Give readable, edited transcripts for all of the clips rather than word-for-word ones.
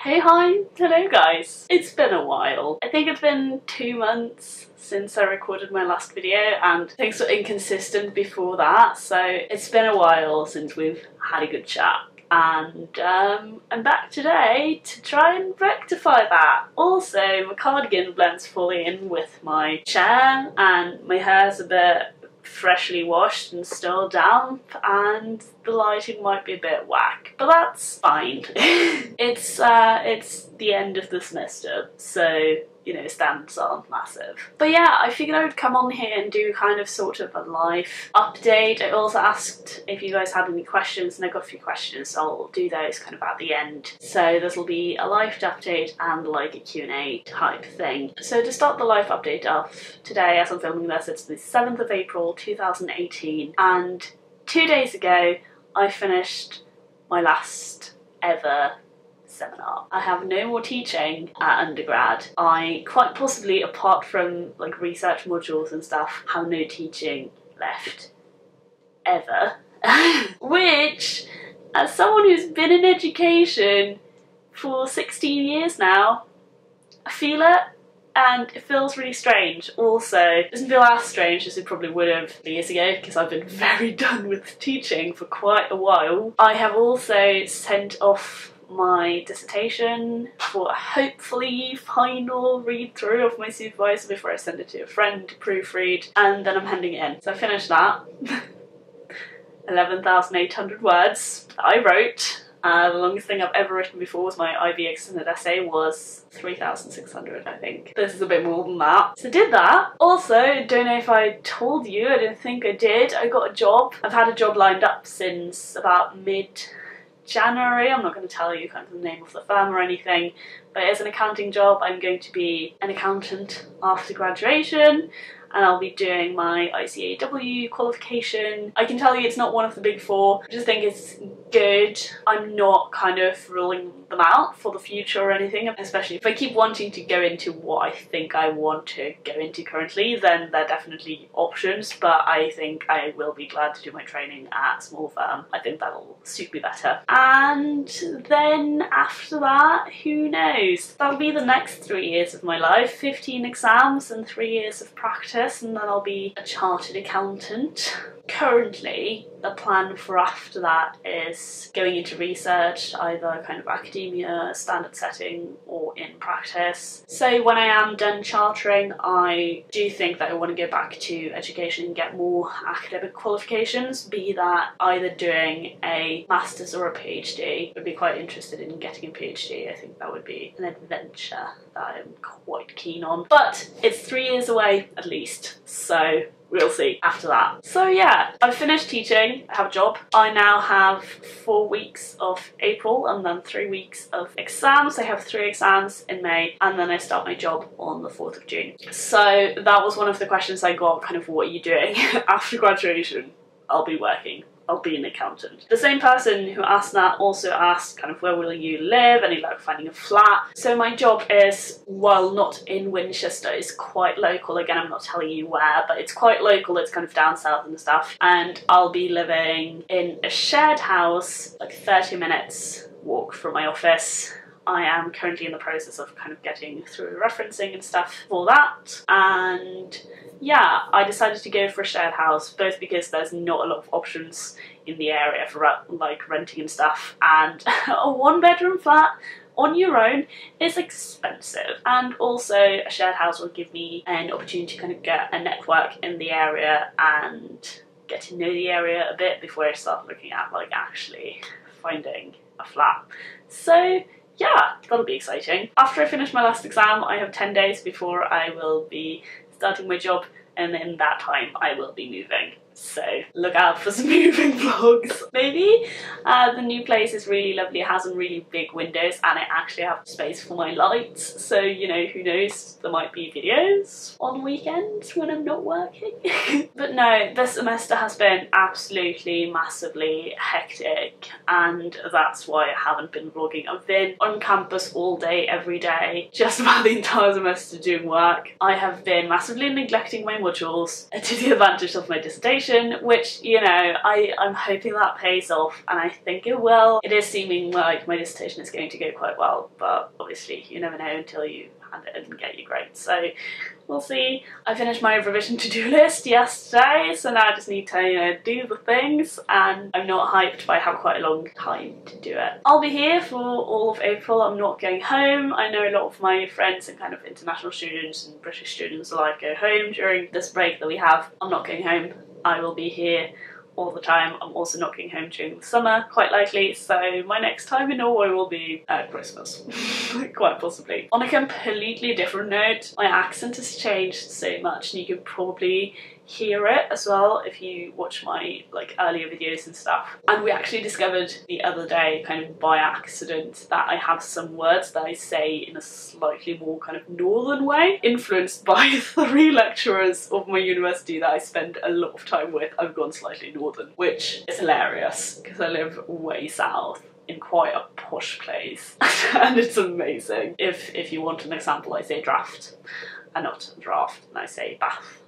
Hey, hi, hello guys. It's been a while. I think it's been 2 months since I recorded my last video and things were inconsistent before that, so it's been a while since we've had a good chat. And I'm back today to try and rectify that. Also, my cardigan blends fully in with my chair and my hair's a bit freshly washed and still damp and the lighting might be a bit whack, but that's fine. It's the end of the semester, so you know, stamps aren't massive. But yeah, I figured I would come on here and do kind of sort of a life update. I also asked if you guys had any questions and I got a few questions, so I'll do those kind of at the end. So this will be a life update and like a Q&A type thing. So to start the life update off, today as I'm filming this, it's the 7th of April 2018 and 2 days ago I finished my last ever seminar. I have no more teaching at undergrad. I quite possibly, apart from like research modules and stuff, have no teaching left ever. Which, as someone who's been in education for 16 years now, I feel it. And it feels really strange. Also, it doesn't feel as strange as it probably would have years ago because I've been very done with teaching for quite a while. I have also sent off my dissertation for a hopefully final read through of my supervisor before I send it to a friend to proofread, and then I'm handing it in. So I finished that. 11,800 words that I wrote. The longest thing I've ever written before was my IB extended essay was 3,600, I think. This is a bit more than that. So I did that. Also, don't know if I told you, I don't think I did, I got a job. I've had a job lined up since about mid-January. I'm not going to tell you kind of the name of the firm or anything, but it's an accounting job. I'm going to be an accountant after graduation and I'll be doing my ICAW qualification. I can tell you it's not one of the big four. I just think it's good. I'm not kind of ruling them out for the future or anything, especially if I keep wanting to go into what I think I want to go into currently, then they're definitely options, but I think I will be glad to do my training at a small firm. I think that'll suit me better. And then after that, who knows? That'll be the next 3 years of my life, 15 exams and 3 years of practice, and then I'll be a chartered accountant. Currently, the plan for after that is going into research, either kind of academia, standard setting, or in practice. So when I am done chartering, I do think that I want to go back to education and get more academic qualifications, be that either doing a master's or a PhD. I'd be quite interested in getting a PhD. I think that would be an adventure that I'm quite keen on. But it's 3 years away at least, so we'll see after that. So yeah, I've finished teaching, I have a job. I now have 4 weeks of April and then 3 weeks of exams. I have 3 exams in May and then I start my job on the 4th of June. So that was one of the questions I got, kind of what are you doing after graduation? I'll be working. I'll be an accountant. The same person who asked that also asked kind of where will you live, any luck finding a flat. So my job is, while not in Winchester, it's quite local. Again, I'm not telling you where, but it's quite local. It's kind of down south and stuff. And I'll be living in a shared house, like 30 minutes walk from my office. I am currently in the process of kind of getting through referencing and stuff for that. And yeah, I decided to go for a shared house, both because there's not a lot of options in the area for like renting and stuff, and a 1-bedroom flat on your own is expensive, and also a shared house will give me an opportunity to kind of get a network in the area and get to know the area a bit before I start looking at like actually finding a flat. So yeah, that'll be exciting. After I finish my last exam, I have 10 days before I will be starting my job, and in that time I will be moving. So look out for some moving vlogs, maybe. The new place is really lovely. It has some really big windows and I actually have space for my lights. So, you know, who knows, there might be videos on weekends when I'm not working. But no, this semester has been absolutely massively hectic and that's why I haven't been vlogging. I've been on campus all day, every day, just about the entire semester doing work. I have been massively neglecting my modules to the advantage of my dissertation. dissertation, which, you know, I'm hoping that pays off, and I think it will. It is seeming like my dissertation is going to go quite well, but obviously you never know until you hand it in and get your grades, so we'll see. I finished my revision to-do list yesterday, so now I just need to, you know, do the things, and I'm not hyped, but I have quite a long time to do it. I'll be here for all of April. I'm not going home. I know a lot of my friends and kind of international students and British students alike go home during this break that we have. I'm not going home. I will be here all the time. I'm also not going home during the summer, quite likely, so my next time in Norway will be at Christmas, quite possibly. On a completely different note, my accent has changed so much, and you can probably hear it as well if you watch my like earlier videos and stuff. And we actually discovered the other day, kind of by accident, that I have some words that I say in a slightly more kind of northern way, influenced by 3 lecturers of my university that I spend a lot of time with. I've gone slightly northern, which is hilarious because I live way south in quite a posh place and it's amazing. If you want an example, I say draft and not draft, and I say bath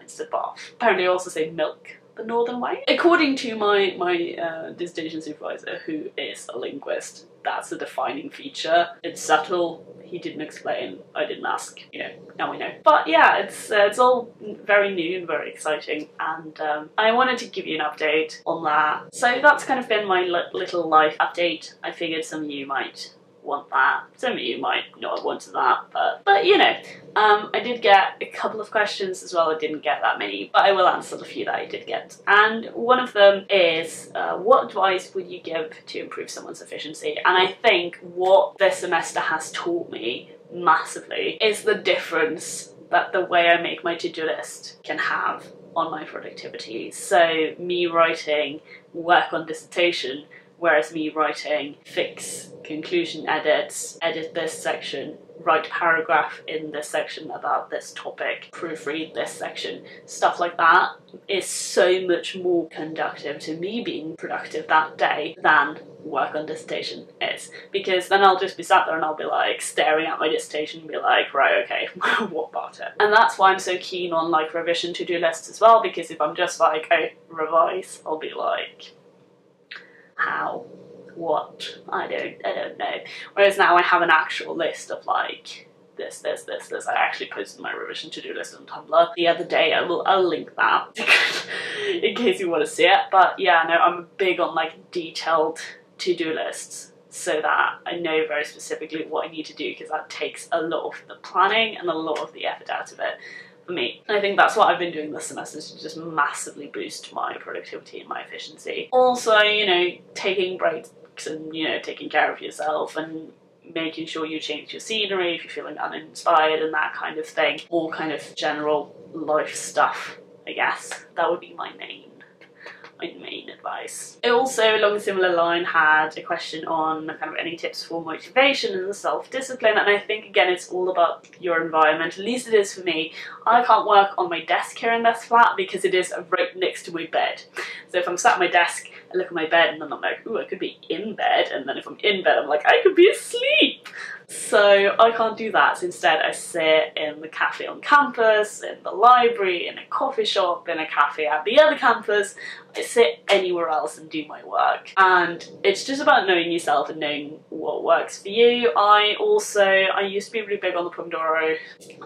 instead of bath. Apparently I also say milk the northern way. According to my dissertation supervisor, who is a linguist, that's a defining feature. It's subtle, he didn't explain, I didn't ask, you know, now we know. But yeah, it's all very new and very exciting, and I wanted to give you an update on that. So that's kind of been my little life update. I figured some of you might want that. Some of you might not have wanted that, but you know, I did get a couple of questions as well. I didn't get that many, but I will answer the few that I did get. And one of them is, what advice would you give to improve someone's efficiency? And I think what this semester has taught me massively is the difference that the way I make my to-do list can have on my productivity. So me writing work on dissertation, whereas me writing fix, conclusion edits, edit this section, write paragraph in this section about this topic, proofread this section, stuff like that is so much more conducive to me being productive that day than work on dissertation is. Because then I'll just be sat there and I'll be like staring at my dissertation and be like, right, okay, what about it? And that's why I'm so keen on like revision to-do lists as well, because if I'm just like, oh, revise, I'll be like, how? What? I don't know. Whereas now I have an actual list of like this. I actually posted my revision to-do list on Tumblr the other day. I'll link that in case you want to see it. But yeah, no, I'm big on like detailed to-do lists so that I know very specifically what I need to do, because that takes a lot of the planning and a lot of the effort out of it for me. And I think that's what I've been doing this semester, to just massively boost my productivity and my efficiency. Also, you know, taking breaks and, you know, taking care of yourself and making sure you change your scenery if you're feeling uninspired and that kind of thing. More kind of general life stuff, I guess. That would be my main advice. It also, along a similar line, had a question on kind of any tips for motivation and self-discipline, and I think again it's all about your environment. At least it is for me. I can't work on my desk here in this flat because it is right next to my bed. So if I'm sat at my desk, I look at my bed and then I'm like, ooh, I could be in bed, and then if I'm in bed I'm like, I could be asleep. So I can't do that. So instead I sit in the cafe on campus, in the library, in a coffee shop, in a cafe at the other campus. I sit anywhere else and do my work. And it's just about knowing yourself and knowing what works for you. I used to be really big on the Pomodoro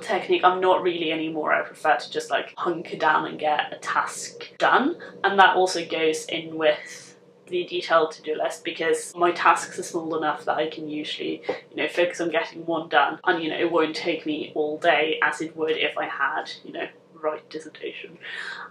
technique. I'm not really anymore. I prefer to just like hunker down and get a task done. And that also goes in with the detailed to-do list, because my tasks are small enough that I can usually, you know, focus on getting one done, and, you know, it won't take me all day as it would if I had, you know, write dissertation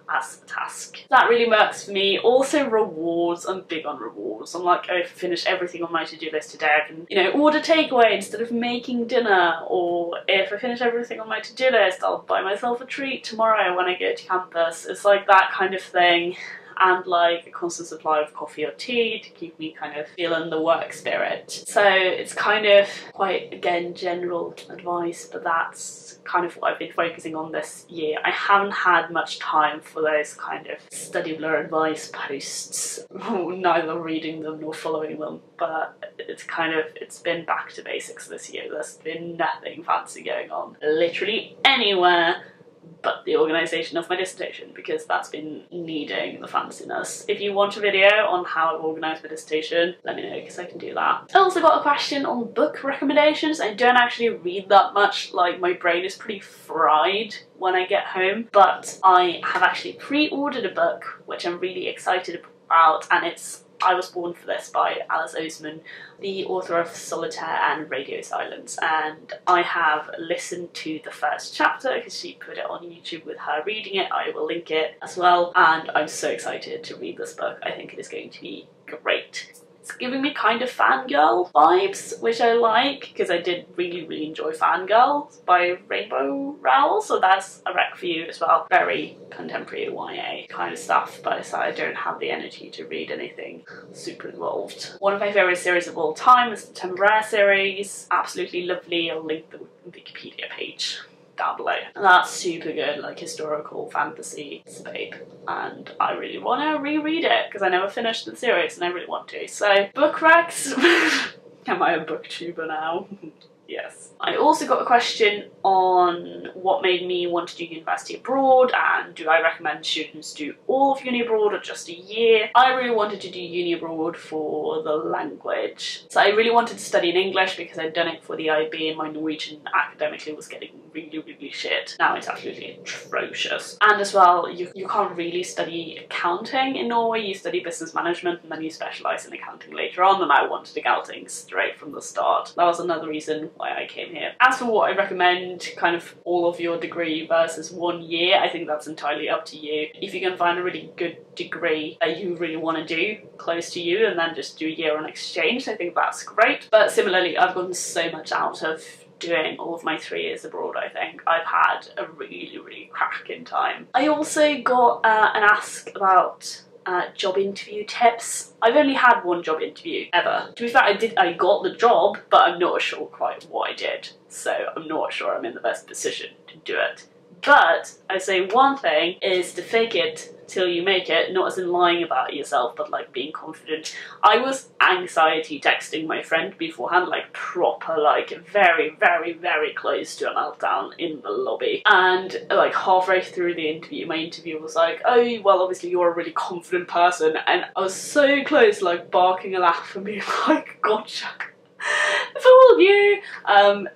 as a task. That really works for me. Also rewards, I'm big on rewards. I'm like, oh, if I finish everything on my to-do list today, I can, you know, order takeaway instead of making dinner, or if I finish everything on my to-do list, I'll buy myself a treat tomorrow when I go to campus. It's like that kind of thing. And like a constant supply of coffee or tea to keep me kind of feeling the work spirit. So it's kind of quite, again, general advice, but that's kind of what I've been focusing on this year. I haven't had much time for those kind of study blur advice posts, neither reading them nor following them, but it's been back to basics this year. There's been nothing fancy going on literally anywhere but the organisation of my dissertation, because that's been needing the fanciness. If you want a video on how I've organised my dissertation, let me know because I can do that. I also got a question on book recommendations. I don't actually read that much, like my brain is pretty fried when I get home, but I have actually pre-ordered a book which I'm really excited about, and it's I Was Born for This by Alice Oseman, the author of Solitaire and Radio Silence, and I have listened to the first chapter because she put it on YouTube with her reading it. I will link it as well, and I'm so excited to read this book. I think it is going to be great. It's giving me kind of fangirl vibes, which I like, because I did really enjoy Fangirl by Rainbow Rowell, so that's a rec for you as well. Very contemporary YA kind of stuff, but I don't have the energy to read anything super involved. One of my favourite series of all time is the Temporary series. Absolutely lovely. I'll link the Wikipedia page down below. And that's super good, like historical fantasy space, and I really want to reread it because I never finished the series and I really want to. So book recs. Am I a booktuber now? Yes. I also got a question on what made me want to do university abroad, and do I recommend students do all of uni abroad or just a year? I really wanted to do uni abroad for the language. So I really wanted to study in English because I'd done it for the IB and my Norwegian academically was getting really shit. Now it's absolutely atrocious. And as well, you can't really study accounting in Norway. You study business management and then you specialise in accounting later on, and I wanted accounting straight from the start. That was another reason why I came here. As for what I recommend, kind of all of your degree versus 1 year, I think that's entirely up to you. If you can find a really good degree that you really want to do close to you and then just do a year on exchange, I think that's great. But similarly, I've gotten so much out of doing all of my 3 years abroad. I think I've had a really cracking time. I also got an ask about job interview tips. I've only had one job interview ever. To be fair, I got the job, but I'm not sure quite what I did, so I'm not sure I'm in the best position to do it. But I say one thing is to fake it till you make it, not as in lying about yourself, but like being confident. I was anxiety texting my friend beforehand, like proper, like very close to a meltdown in the lobby. And like halfway through the interview, my interviewer was like, oh, well, obviously you're a really confident person. And I was so close, like barking a laugh and being like, gotcha. Fooled you!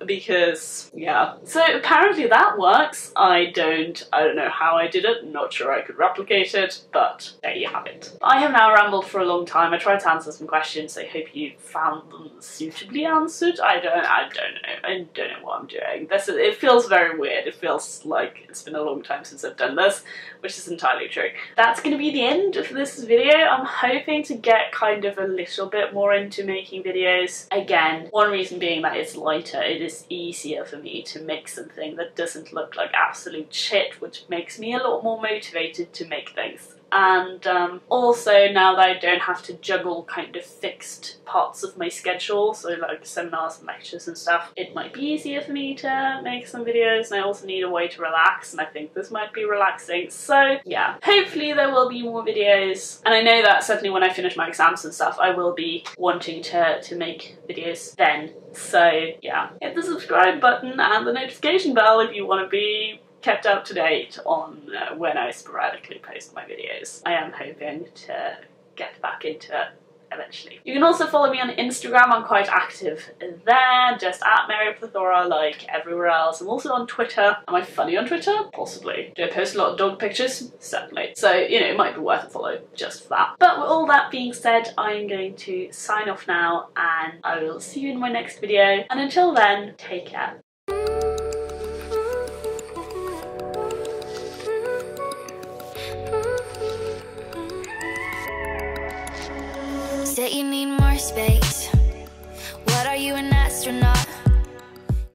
Because, yeah. So apparently that works. I don't know how I did it, not sure I could replicate it, but there you have it. I have now rambled for a long time. I tried to answer some questions. I hope you found them suitably answered. I don't know what I'm doing. It feels very weird. It feels like it's been a long time since I've done this, which is entirely true. That's gonna be the end of this video. I'm hoping to get kind of a little bit more into making videos again. One reason being that it's lighter, it is easier for me to make something that doesn't look like absolute shit, which makes me a lot more motivated to make things. And also, now that I don't have to juggle kind of fixed parts of my schedule, so like seminars and lectures and stuff, it might be easier for me to make some videos, and I also need a way to relax, and I think this might be relaxing. So yeah, hopefully there will be more videos, and I know that certainly when I finish my exams and stuff, I will be wanting to make videos then. So yeah, hit the subscribe button and the notification bell if you want to be kept up to date on when I sporadically post my videos. I am hoping to get back into it eventually. You can also follow me on Instagram. I'm quite active there, just at MaryPlethora, like everywhere else. I'm also on Twitter. Am I funny on Twitter? Possibly. Do I post a lot of dog pictures? Certainly. So, you know, it might be worth a follow just for that. But with all that being said, I'm going to sign off now, and I will see you in my next video. And until then, take care. Said you need more space. What are you, an astronaut?